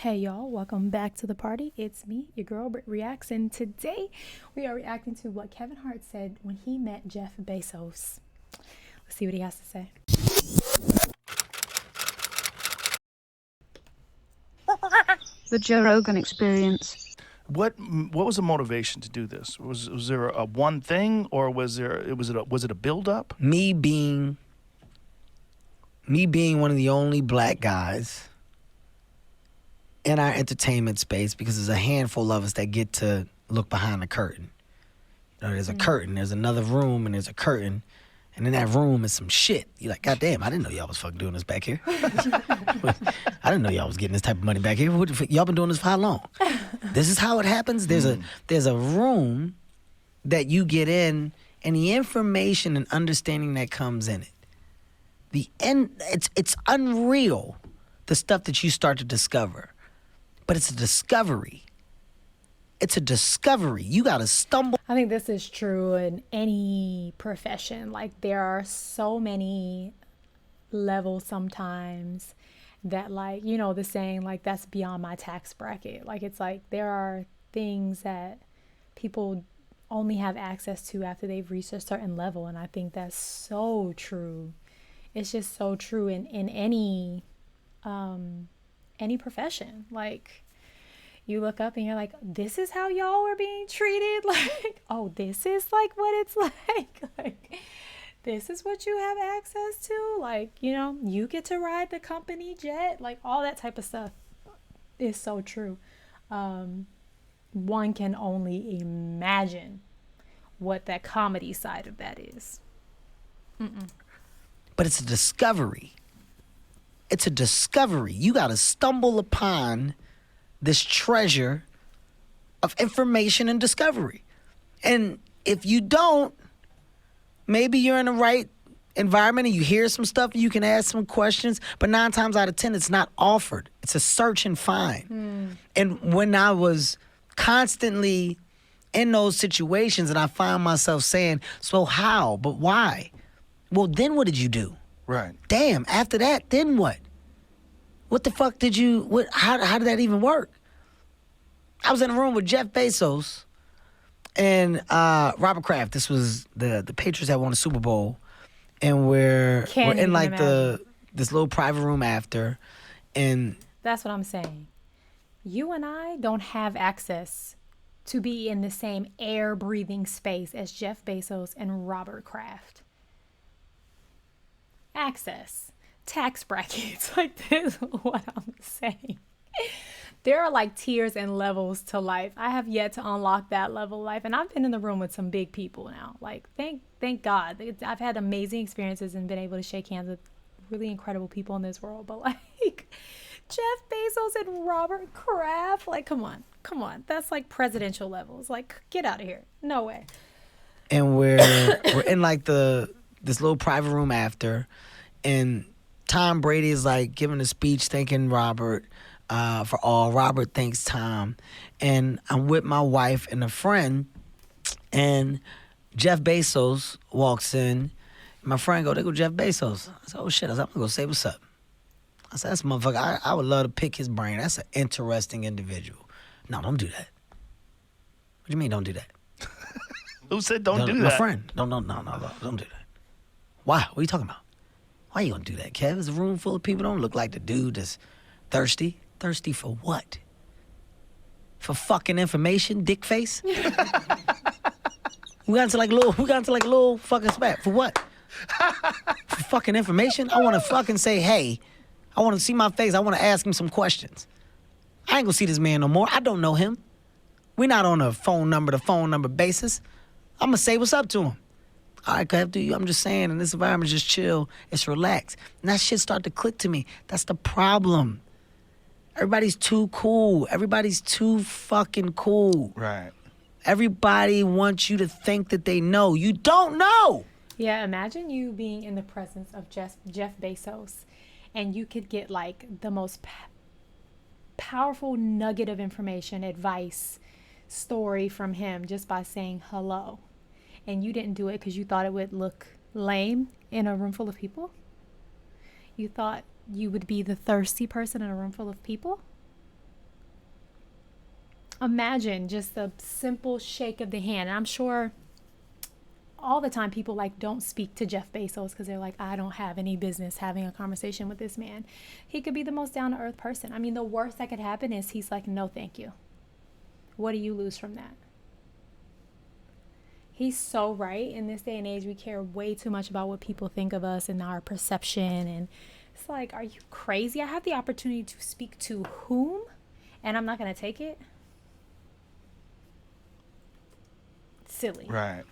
Hey y'all, welcome back to the party. It's me, your girl BrittReacts, and today we are reacting to what Kevin Hart said when he met Jeff Bezos. Let's see what he has to say. The Joe Rogan Experience. What was the motivation to do this? Was there a one thing, or was it a build up? Me being one of the only black guys in our entertainment space, because there's a handful of us that get to look behind the curtain. You know, there's a curtain, there's another room, and there's a curtain, and in that room is some shit. You're like, God damn, I didn't know y'all was fucking doing this back here. I didn't know y'all was getting this type of money back here. Y'all been doing this for how long? This is how it happens. There's a room that you get in, and the information and understanding that comes in it. It's unreal, the stuff that you start to discover. But it's a discovery. It's a discovery. You got to stumble. I think this is true in any profession. Like, there are so many levels sometimes that, like, you know, the saying, like, that's beyond my tax bracket. Like, it's like there are things that people only have access to after they've reached a certain level. And I think that's so true. It's just so true in any profession. Like, you look up and you're like, this is how y'all are being treated. Like, oh, this is like what it's like this is what you have access to. Like, you know, you get to ride the company jet. Like, all that type of stuff is so true. One can only imagine what that comedy side of that is. But it's a discovery. It's a discovery. You got to stumble upon this treasure of information and discovery. And if you don't, maybe you're in the right environment and you hear some stuff and you can ask some questions, but 9 times out of 10, it's not offered. It's a search and find. And when I was constantly in those situations and I found myself saying, so how? But why? Well, then what did you do? Right. Damn, after that, then what? What the fuck did you, how did that even work? I was in a room with Jeff Bezos and Robert Kraft. This was the Patriots that won the Super Bowl. And we're in like this little private room after. And that's what I'm saying. You and I don't have access to be in the same air-breathing space as Jeff Bezos and Robert Kraft. Access. Tax brackets. Like, this is what I'm saying. There are like tiers and levels to life. I have yet to unlock that level of life, and I've been in the room with some big people now. Like, thank God. I've had amazing experiences and been able to shake hands with really incredible people in this world. But like, Jeff Bezos and Robert Kraft, like, come on. That's like presidential levels. Like, get out of here. No way. And we're in like this little private room after, and Tom Brady is like giving a speech thanking Robert for all. Robert thanks Tom. And I'm with my wife and a friend, and Jeff Bezos walks in. My friend there go Jeff Bezos. I said, oh shit, I'm gonna go say what's up. I said, that's a motherfucker. I would love to pick his brain. That's an interesting individual. No, don't do that. What do you mean don't do that? Who said don't do that? My friend. No, don't do that. Why? What are you talking about? Why you gonna do that, Kev? It's a room full of people. Don't look like the dude that's thirsty. Thirsty for what? For fucking information, dick face? We got into like a little fucking spat. For what? For fucking information? I wanna fucking say, hey, I wanna see my face. I wanna ask him some questions. I ain't gonna see this man no more. I don't know him. We're not on a phone number to phone number basis. I'm gonna say what's up to him. All right, Kev, I'm just saying, in this environment, just chill. It's relaxed. And that shit start to click to me. That's the problem. Everybody's too cool. Everybody's too fucking cool. Right. Everybody wants you to think that they know. You don't know. Yeah, imagine you being in the presence of Jeff Bezos, and you could get like the most powerful nugget of information, advice, story from him just by saying hello. And you didn't do it because you thought it would look lame in a room full of people? You thought you would be the thirsty person in a room full of people? Imagine just a simple shake of the hand. And I'm sure all the time people like don't speak to Jeff Bezos because they're like, I don't have any business having a conversation with this man. He could be the most down to earth person. I mean, the worst that could happen is he's like, no, thank you. What do you lose from that? He's so right. In this day and age, we care way too much about what people think of us and our perception. And it's like, are you crazy? I have the opportunity to speak to whom, and I'm not going to take it? Silly. Right.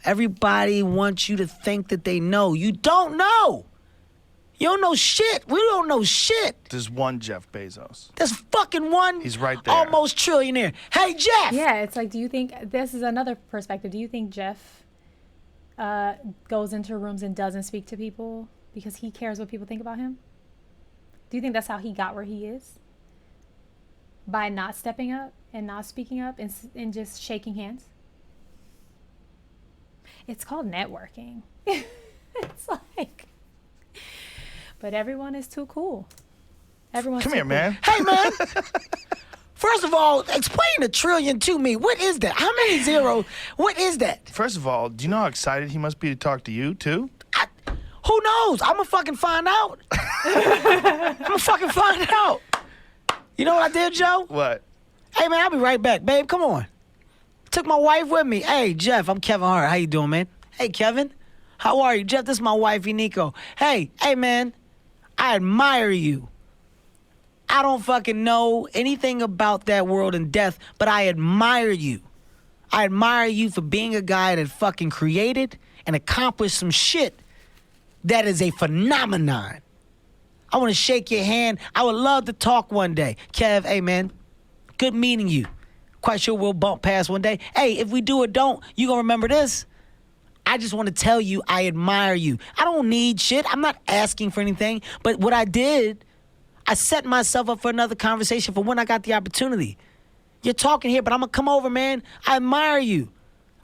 Everybody wants you to think that they know. You don't know. You don't know shit. We don't know shit. There's one Jeff Bezos. There's fucking one. He's right there. Almost trillionaire. Hey, Jeff. Yeah, it's like, do you think, this is another perspective, do you think Jeff goes into rooms and doesn't speak to people because he cares what people think about him? Do you think that's how he got where he is? By not stepping up and not speaking up and just shaking hands? It's called networking. It's like, but everyone is too cool. Everyone's Come too here, cool. man. Hey, man. First of all, explain the trillion to me. What is that? How many zeros? What is that? First of all, do you know how excited he must be to talk to you, too? Who knows? I'm going to fucking find out. I'm going to fucking find out. You know what I did, Joe? What? Hey, man, I'll be right back. Babe, come on. Took my wife with me. Hey, Jeff, I'm Kevin Hart. How you doing, man? Hey, Kevin. How are you? Jeff, this is my wifey, Nico. Hey, man. I admire you. I don't fucking know anything about that world and death, but I admire you. I admire you for being a guy that fucking created and accomplished some shit that is a phenomenon. I want to shake your hand. I would love to talk one day. Kev, hey, man, good meeting you. Quite sure we'll bump past one day. Hey, if we do or don't, you gonna remember this. I just want to tell you I admire you. I don't need shit. I'm not asking for anything. But what I did, I set myself up for another conversation for when I got the opportunity. You're talking here, but I'm going to come over, man. I admire you.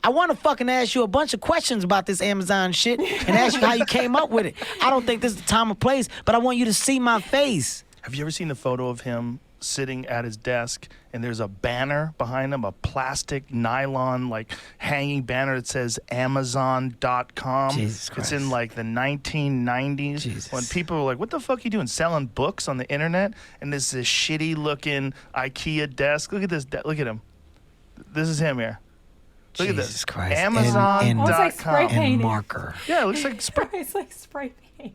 I want to fucking ask you a bunch of questions about this Amazon shit and ask you how you came up with it. I don't think this is the time or place, but I want you to see my face. Have you ever seen the photo of him sitting at his desk and there's a banner behind him, a plastic nylon like hanging banner that says Amazon.com? Jesus Christ. It's in like the 1990s. Jesus. When people were like, what the fuck are you doing, selling books on the internet? And this is a shitty looking IKEA desk. Look at this. Look at him. This is him here. Look Jesus at this. Christ. Amazon.com. Oh, it's like spray And painting. marker. Yeah, it looks like It's like spray paint.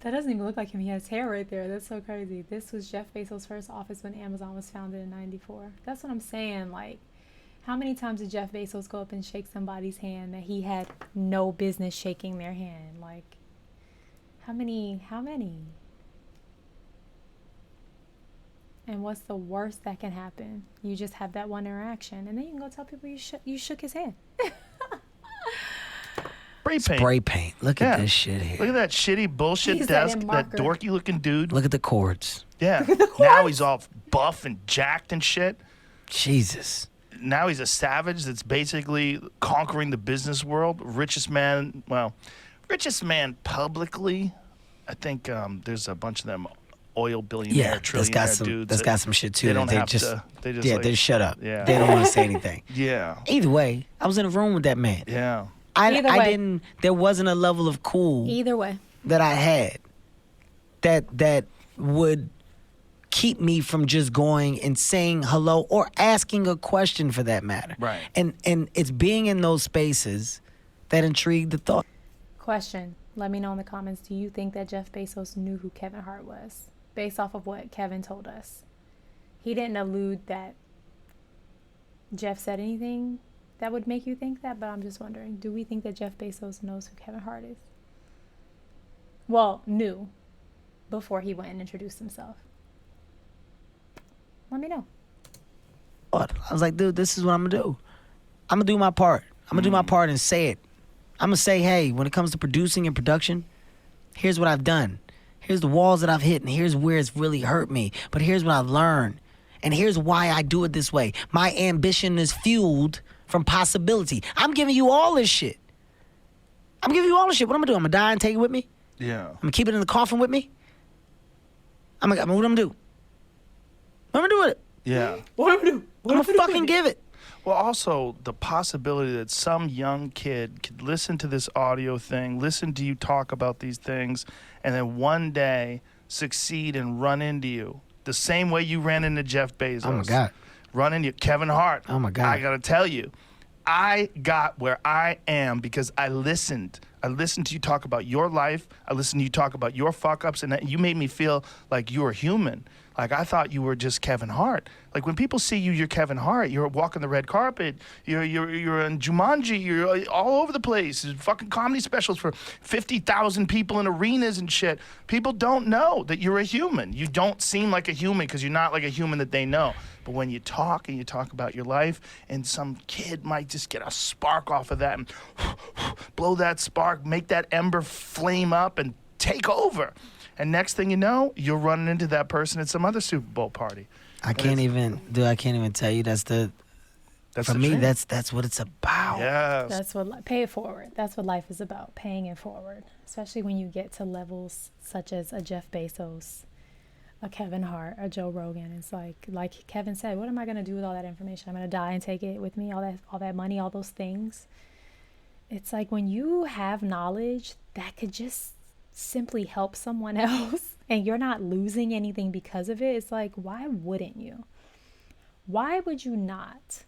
That doesn't even look like him. He has hair right there. That's so crazy. This was Jeff Bezos' first office when Amazon was founded in 94. That's what I'm saying. Like, how many times did Jeff Bezos go up and shake somebody's hand that he had no business shaking their hand? Like, how many? And what's the worst that can happen? You just have that one interaction, and then you can go tell people you shook his hand. spray paint. Spray paint. Look Yeah. at this shit here. Look at that shitty bullshit Use that desk, in that marker. dorky looking dude. Look at the cords. Yeah. Now he's all buff and jacked and shit. Jesus. Now he's a savage that's basically conquering the business world. Richest man publicly. I think there's a bunch of them oil billionaire, Yeah, trillionaire dudes. that's got some shit too. They don't that have just, to. They just yeah, like, they shut up. Yeah. They don't want to say anything. Yeah. Either way, I was in a room with that man. Yeah. Either way. didn't. There wasn't a level of cool Either way. that I had that would keep me from just going and saying hello or asking a question for that matter. Right. And it's being in those spaces that intrigued the thought. Question. Let me know in the comments. Do you think that Jeff Bezos knew who Kevin Hart was? Based off of what Kevin told us. He didn't allude that Jeff said anything that would make you think that, but I'm just wondering, do we think that Jeff Bezos knows who Kevin Hart is? Well, knew before he went and introduced himself. Let me know. I was like, dude, this is what I'm going to do. I'm going to do my part. I'm going to do my part and say it. I'm going to say, hey, when it comes to producing and production, here's what I've done. Here's the walls that I've hit, and here's where it's really hurt me. But here's what I've learned. And here's why I do it this way. My ambition is fueled from possibility. I'm giving you all this shit. What I'm going to do? I'm going to die and take it with me? Yeah. I'm going to keep it in the coffin with me? What I'm going to do? What am I going to do with it? Yeah. What am I do? I'm gonna fucking give it. Well, also the possibility that some young kid could listen to this audio thing, listen to you talk about these things, and then one day succeed and run into you the same way you ran into Jeff Bezos. Oh my God. Run into Kevin Hart. Oh my God. I gotta tell you, I got where I am because I listened. I listened to you talk about your life. I listened to you talk about your fuck ups, and you made me feel like you were human. Like I thought you were just Kevin Hart. Like when people see you, you're Kevin Hart. You're walking the red carpet. You're in Jumanji. You're all over the place. There's fucking comedy specials for 50,000 people in arenas and shit. People don't know that you're a human. You don't seem like a human because you're not like a human that they know. But when you talk and you talk about your life, and some kid might just get a spark off of that and blow that spark, make that ember flame up and take over. And next thing you know, you're running into that person at some other Super Bowl party. I can't even tell you that's for me dream. that's what it's about. Yes. That's what pay it forward. That's what life is about, paying it forward. Especially when you get to levels such as a Jeff Bezos, a Kevin Hart, a Joe Rogan. It's like Kevin said, what am I gonna do with all that information? I'm gonna die and take it with me, all that money, all those things. It's like when you have knowledge that could just simply help someone else and you're not losing anything because of it, it's like, why wouldn't you? Why would you not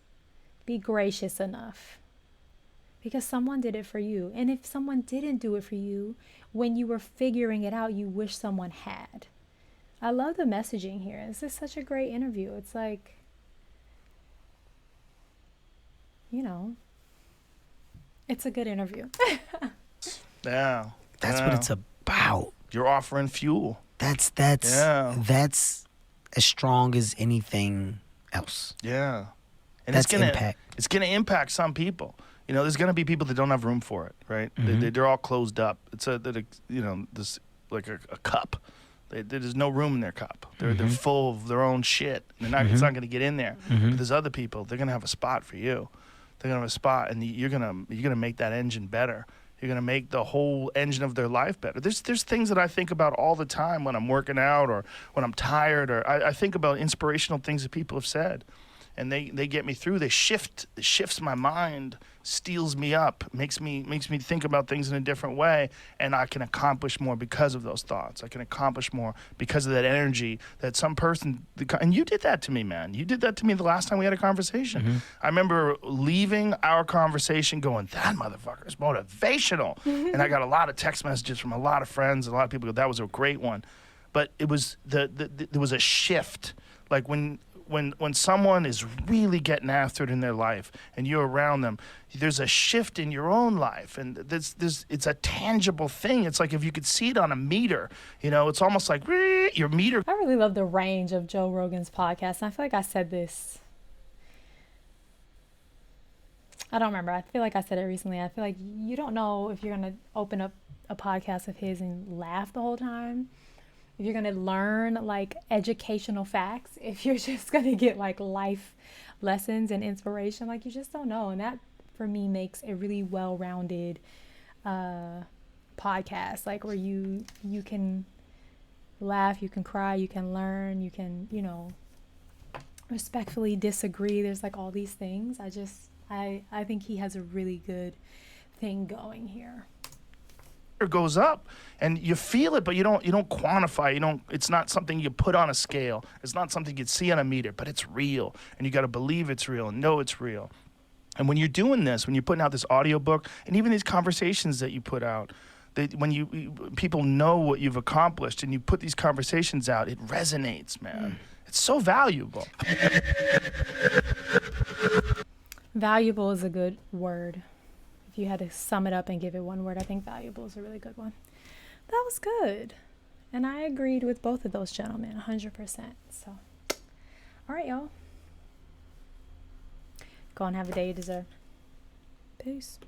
be gracious enough? Because someone did it for you. And if someone didn't do it for you, when you were figuring it out, you wish someone had. I love the messaging here. This is such a great interview. It's like, it's a good interview. Yeah. That's what it's about. You're offering fuel. That's Yeah. as strong as anything else. Yeah. And That's impact. It's gonna impact some people. There's gonna be people that don't have room for it, right? Mm-hmm. They're all closed up. It's this like a cup. There's no room in their cup. They're full of their own shit. It's not gonna get in there. But there's other people. They're gonna have a spot for you. They're gonna have a spot, and you're gonna make that engine better. You're gonna make the whole engine of their life better. There's things that I think about all the time when I'm working out or when I'm tired, or I think about inspirational things that people have said, and they get me through. It shifts my mind, steels me up, makes me think about things in a different way, and I can accomplish more because of those thoughts. I can accomplish more because of that energy that some person. And you did that to me, man. You did that to me the last time we had a conversation. I remember leaving our conversation going, that motherfucker is motivational. And I got a lot of text messages from a lot of friends. A lot of people go, that was a great one. But it was there was a shift. Like when someone is really getting after it in their life and you're around them, there's a shift in your own life, and it's a tangible thing. It's like if you could see it on a meter, it's almost like your meter. I really love the range of Joe Rogan's podcast. And I feel like I said this. I don't remember. I feel like I said it recently. I feel like you don't know if you're going to open up a podcast of his and laugh the whole time. If you're going to learn like educational facts, if you're just going to get like life lessons and inspiration, like you just don't know. And that for me makes a really well-rounded podcast, like where you can laugh, you can cry, you can learn, you can, respectfully disagree. There's like all these things. I think he has a really good thing going here. Goes up and you feel it, but you don't quantify. It's not something you put on a scale. It's not something you'd see on a meter, but it's real, and you got to believe it's real and know it's real. And when you're doing this, when you're putting out this audiobook and even these conversations that you put out, when people know what you've accomplished and you put these conversations out, it resonates, man. It's so valuable. Valuable is a good word. If you had to sum it up and give it one word, I think valuable is a really good one. That was good. And I agreed with both of those gentlemen, 100%. So, all right, y'all. Go and have a day you deserve. Peace.